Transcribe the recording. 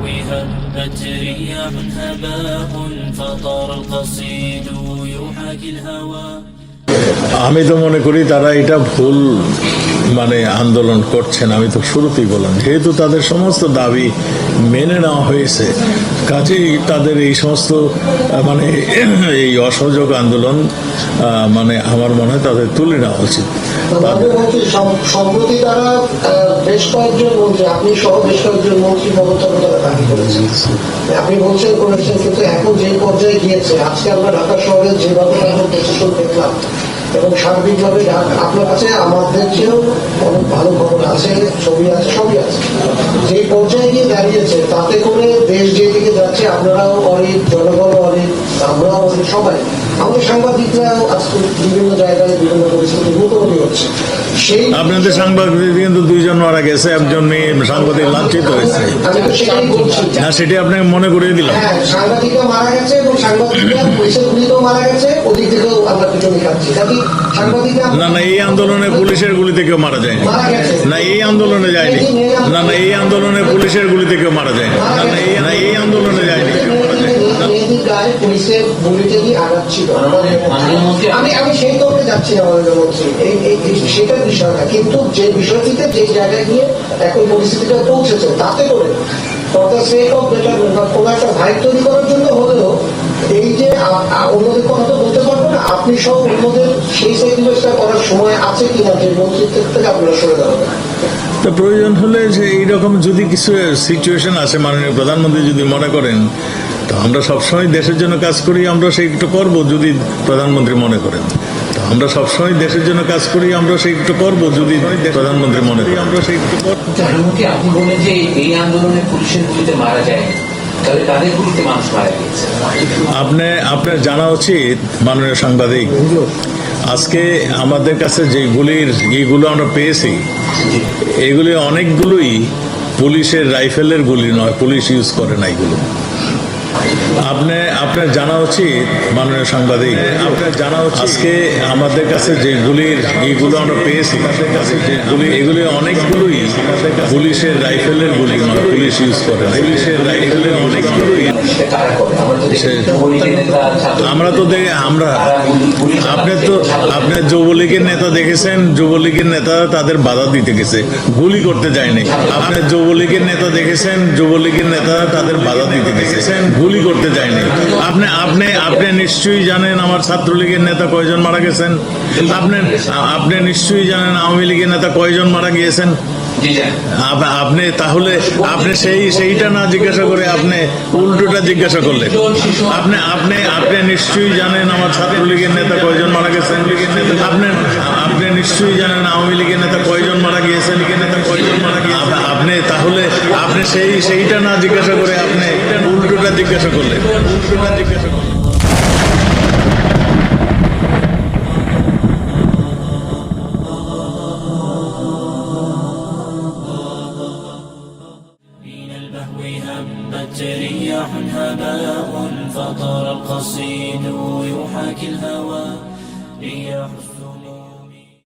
البهو هبت رياح هباء فطار القصيد يحاكي الهوى। আমি তো মনে করি তারা এটা ভুল আন্দোলন করছেন। আমি তো শুরুতেই বললাম, যেহেতু তাদের সমস্ত দাবি মেনে নেওয়া হয়েছে, কাজেই তাদের এই সমস্ত এই অসহযোগ আন্দোলন আমার মনে হয় তাদের তুলে নেওয়া উচিত। সম্প্রতি তারা বেশ কয়েকজন মন্ত্রী, আপনি সহ বেশ কয়েকজন মন্ত্রী পদত্যাগ তারা দাবি করেছেন, আপনি করেছেন, কিন্তু এখন যে পর্যায়ে গিয়েছে, আজকে আমরা ঢাকা শহরে যেভাবে প্রশাসন দেখলাম এবং সার্বিকভাবে আপনার কাছে আমাদের চেয়েও অনেক ভালো খবর আছে, ছবি আছে, সবই আছে। যে পর্যায়ে গিয়ে দাঁড়িয়েছে, তাতে করে দেশ যেদিকে যাচ্ছে, আপনারাও অনেক, জনগণ অনেক, আমরাও অনেক, সবাই, আমাদের সাংবাদিকরা আজকে বিভিন্ন জায়গায় বিভিন্ন পরিস্থিতির মুখোমুখি হচ্ছে। সেই আপনাদের সাংবাদিক কিন্তু দুইজন মারা গেছে, একজন সাংবাদিক লাঞ্ছিত হয়েছে। আমি তো সেটাই বলছি না, সেটি আপনাকে মনে করিয়ে দিলাম। হ্যাঁ, সাংবাদিকরা মারা গেছে এবং সাংবাদিকরা পুলিশের গুলিতেও মারা গেছে, ওদিক থেকেও আমরা পিছনে খাচ্ছি। না, এই আন্দোলনে পুলিশের গুলিতে কেউ মারা যায়নি। না, এই আন্দোলনে যায়নি। না, এই আন্দোলনে পুলিশের গুলিতে কেউ মারা যায়নি। না, এই আন্দোলনে যায়নি। পুলিশের গুলিতে কি আঘাত ছিল? আমি সেই তর্কে যাচ্ছি না মন্ত্রী, সেটার বিষয়টা, কিন্তু যে বিষয়টিতে যে জায়গায় গিয়ে এখন পরিস্থিতিটা পৌঁছেছে, তাতে করে কোন একটা ভাইব তৈরি করার জন্য হলেও এই যে অন্যদের কথা তো বলতে পারবো না, আপনি সব অন্যদের সেই স্যাক্রিফাইসটা করার সময় আছে কিনা যে মন্ত্রিত্বের থেকে আপনারা সরে দাঁড়াবেন। তো প্রয়োজন হলে যে এইরকম যদি কিছু সিচুয়েশন আসে, মাননীয় প্রধানমন্ত্রী যদি মনে করেন, তো আমরা সবসময় দেশের জন্য কাজ করি, আমরা সেইটা করবো যদি প্রধানমন্ত্রী মনে করেন। তো আমরা সবসময় দেশের জন্য কাজ করি, আমরা সেইটা করবো যদি প্রধানমন্ত্রী মনে করেন। আমরা সেইটা করবো। আপনি বলেন যে এই আন্দোলনে পুলিশের গুলিতে মারা যায়, আপনার জানা উচিত মাননীয় সাংবাদিক, আজকে আমাদের কাছে যে এইগুলো আমরা পেয়েছি, এগুলি অনেকগুলোই পুলিশের রাইফেলের গুলি নয়, পুলিশ ইউজ করে না এগুলো। আপনার জানা উচিত মাননীয় সাংবাদিক, আপনার জানা উচিত আজকে আমাদের কাছে যে এইগুলো আমরা পেয়েছি, এগুলি অনেকগুলোই পুলিশের রাইফেলের গুলি নয়, পুলিশ ইউজ করে না। পুলিশের রাইফেলের অনেকগুলোই আমরা তো আপনার যুবলীগের নেতা দেখেছেন, যুবলীগের নেতা তাদের বাধা দিতে গেছে, গুলি করতে যায়নি। আপনার যুবলীগের নেতা দেখেছেন, যুবলীগের নেতা তাদের বাধা দিতে গেছে, গুলি করতে যায়নি। আপনি নিশ্চয়ই জানেন আমার ছাত্রলীগের নেতা কয়জন মারা গেছেন। আপনি নিশ্চয়ই জানেন আওয়ামী লীগের নেতা কয়জন মারা গিয়েছেন। আপনি তাহলে সেইটা না জিজ্ঞাসা করে আপনি উল্টোটা জিজ্ঞাসা করলেন। আপনি নিশ্চয়ই জানেন আমার ছাত্রলীগের নেতা কয়জন মারা গেছেন। আপনি নিশ্চয়ই জানেন আওয়ামী লীগের নেতা কয়জন মারা গিয়েছেন। আপনি তাহলে সেইটা না জিজ্ঞাসা করে আপনি উল্টোটা জিজ্ঞাসা করলেন। هبت رياح هباء فطار القصيد يحاكي الهوى.